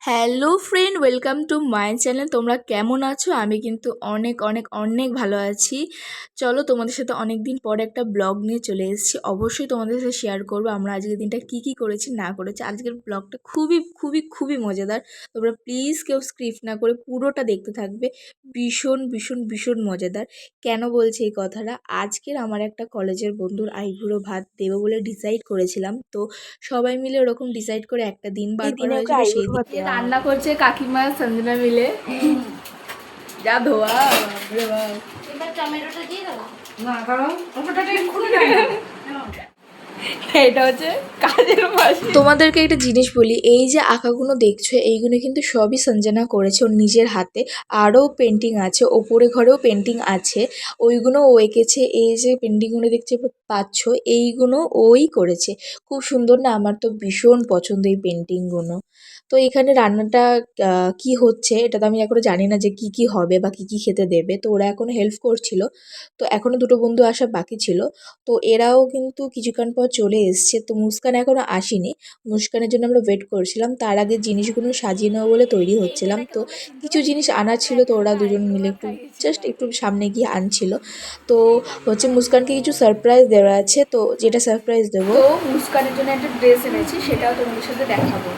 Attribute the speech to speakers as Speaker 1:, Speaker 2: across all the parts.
Speaker 1: Hello friend, welcome to my channel. তোমরা কেমন আছো? আমি কিন্তু অনেক অনেক অনেক ভালো আছি। চলো, তোমাদের সাথে অনেক দিন পরে একটা ব্লগ নিয়ে চলে এসেছি। অবশ্যই তোমাদের সাথে শেয়ার করবো আমরা আজকের দিনটা কি কি করেছি না করেছি। আজকের ব্লগটা খুবই খুবই খুবই মজাদার। তোমরা প্লিজ কেউ স্ক্রিপ্ট না করে পুরোটা দেখতে থাকবে। ভীষণ ভীষণ ভীষণ মজাদার। কেন বলছি এই কথাটা? আজকের আমার একটা কলেজের বন্ধুর আইবুড়ো ভাত দেবো বলে ডিসাইড করেছিলাম। তো সবাই মিলে ওরকম ডিসাইড করে একটা দিন বার করা হয়েছিল। সেই দিন রান্না করছে কাকিমা সঞ্জনা মিলে। যা ধোয়া, বাপরে বাপ।
Speaker 2: এবার টমেটোটা দিয়ে দাও।
Speaker 3: না কারণ ওটা এক্ষুনি দেয় না।
Speaker 1: এটা হচ্ছে কাজের মাসি। তোমাদেরকে একটা জিনিস বলি, এই যে আঁকাগুলো দেখছো এইগুলো কিন্তু সবই সঞ্জনা করেছে ওর নিজের হাতে। আরও পেন্টিং আছে, ওপরে ঘরেও পেন্টিং আছে, ওইগুলো ও এঁকেছে। এই যে পেন্টিংগুলো দেখতে পাচ্ছ এইগুলো ওই করেছে। খুব সুন্দর না? আমার তো ভীষণ পছন্দ এই পেন্টিংগুলো। তো এখানে রান্নাটা কি হচ্ছে এটা তো আমি এখনো জানি না যে কি কি হবে বা কি কি খেতে দেবে। তো ওরা এখনো হেল্প করছিল। তো এখনো দুটো বন্ধু আসা বাকি ছিল। তো এরাও কিন্তু কিছুক্ষণ পর চলে এসছে। তো মুস্কান এখনো আসেনি, মুস্কানের জন্য আমরা ওয়েট করছিলাম। তার আগে জিনিসগুলো সাজিয়ে নেবো বলে তৈরি হচ্ছিলাম। তো কিছু জিনিস আনার ছিল, তো ওরা দুজন মিলে একটু জাস্ট একটু সামনে গিয়ে আনছিল। তো হচ্ছে মুস্কানকে কিছু সারপ্রাইজ দেওয়া আছে, তো যেটা সারপ্রাইজ দেবো। তো মুস্কানের জন্য একটা ড্রেস এনেছি, সেটাও তোমাদের সাথে দেখাবো।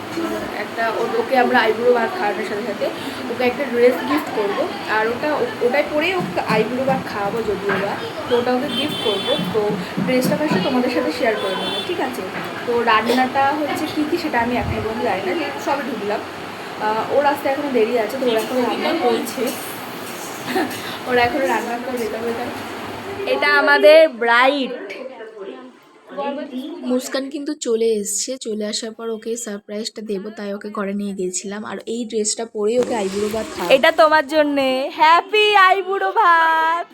Speaker 1: একটা ওকে আমরা আইবুড়ো ভাত খাওয়ানোর সাথে সাথে ওকে একটা ড্রেস গিফট করবো। আর ওটাই পরেই ওকে আইবুড়ো ভাত খাওয়াবো যদিও বা। তো ওটা ওকে গিফট করবো। তো ড্রেসটা ফার্স্টে তোমাদের সাথে শেয়ার করে নেবো, ঠিক আছে? তো রান্নাটা হচ্ছে কী কী সেটা আমি এখনো পর্যন্ত জানি না, যেহেতু সবে ঢুকলাম। ওর আসতে এখনো দেরি আছে, তো ওরা এখনো রান্না করছে। ওরা এখনো রান্না করবে। তবে এটা আমাদের ব্রাইড মুস্কান কিন্তু চলে এসছে। চলে আসার পর ওকে সারপ্রাইজটা দেবো, তাই ওকে ঘরে নিয়ে গেছিলাম। আর এই ড্রেসটা পরেই ওকে আইবুড়ো ভাত খাওয়া। এটা তোমার জন্যে। হ্যাপি আইবুড়ো ভাত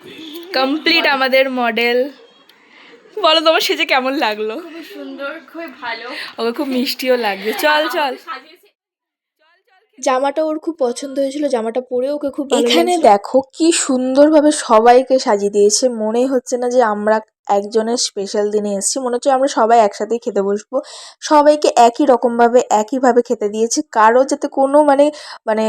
Speaker 1: কমপ্লিট আমাদের মডেল। বলো তোমার সেজে কেমন লাগলো?
Speaker 2: খুব সুন্দর, খুব ভালো।
Speaker 1: ওকে খুব মিষ্টিও লাগবে। চল চল। জামাটা ওর খুব পছন্দ হয়েছিল, জামাটা পরে ওকে খুব ভালো লাগছে। এখানে দেখো কি সুন্দরভাবে সবাইকে সাজিয়ে দিয়েছে। মনেই হচ্ছে না যে আমরা একজনের স্পেশাল দিনে এসেছি, মনে হচ্ছে আমরা সবাই একসাথেই খেতে বসবো। সবাইকে একই রকমভাবে একইভাবে খেতে দিয়েছে, কারো যাতে কোনো মানে মানে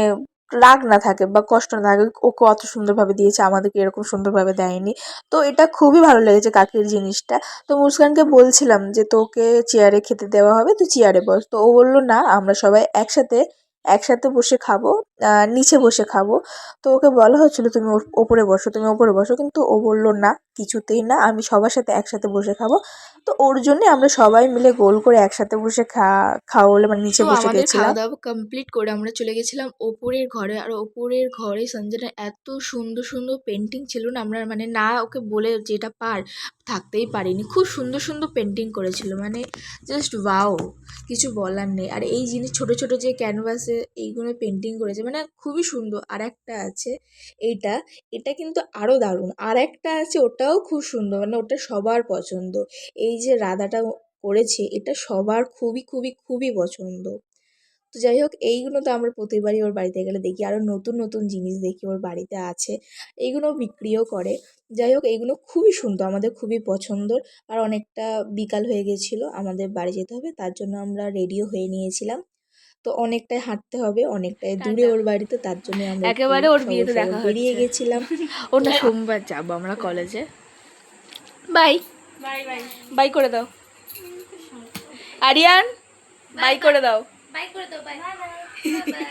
Speaker 1: রাগ না থাকে বা কষ্ট না থাকে। ওকে অত সুন্দরভাবে দিয়েছে, আমাদেরকে এরকম সুন্দরভাবে দেয়নি। তো এটা খুবই ভালো লেগেছে কাকির জিনিসটা। তো মুস্কানকে বলছিলাম যে তোকে চেয়ারে খেতে দেওয়া হবে, তুই চেয়ারে বস। তো ও বললো না, আমরা সবাই একসাথে একসাথে বসে খাবো, নিচে বসে খাবো। তো ওকে বলা হচ্ছিল তুমি ওপরে বসো, তুমি ওপরে বসো, কিন্তু ও বললো না, কিছুতেই না, আমি সবার সাথে একসাথে বসে খাবো। তো ওর জন্যে আমরা সবাই মিলে গোল করে একসাথে বসে খাওয়া বলে মানে নিচে বসে গেছিলাম। খাওয়া দাওয়া কমপ্লিট করে আমরা চলে গেছিলাম ওপরের ঘরে। আর ওপরের ঘরে সঞ্জনা এত সুন্দর সুন্দর পেন্টিং ছিল না, আমরা মানে না ওকে বলে যেটা থাকতেই পারিনি। খুব সুন্দর সুন্দর পেন্টিং করেছিল, মানে জাস্ট ওয়াও, কিছু বলার নেই। আর এই জিনিস ছোট ছোট যে ক্যানভাসে এইগুলো পেন্টিং করেছে, মানে খুবই সুন্দর। আর একটা আছে এইটা, এটা কিন্তু আরও দারুণ। আর একটা আছে, ওটাও খুব সুন্দর, মানে ওটা সবার পছন্দ। এই যে রাধাটা করেছে, এটা সবার খুবই খুবই খুবই পছন্দ। তো যাই হোক, এইগুলো তো আমরা প্রতিবারই ওর বাড়িতে গেলে দেখি, আরও নতুন নতুন জিনিস দেখি ওর বাড়িতে আছে। এইগুলো বিক্রিও করে। যাই হোক, এইগুলো খুবই সুন্দর, আমাদের খুবই পছন্দর। আর অনেকটা বিকাল হয়ে গেছিলো, আমাদের বাড়ি যেতে হবে, তার জন্য আমরা রেডিও হয়ে নিয়েছিলাম। তো অনেকটাই হাঁটতে হবে, অনেকটাই দূরে ওর বাড়িতে, তার জন্য আমরা একেবারে ওর বিয়েতে দেখা বেরিয়ে গেছিলাম। ওটা সোমবার যাবো আমরা কলেজে। Bye
Speaker 2: bye bye.
Speaker 1: বাই করে দাও আরিয়ান, বাই করে দাও।
Speaker 2: বাই করে দাও, বাই। বাই।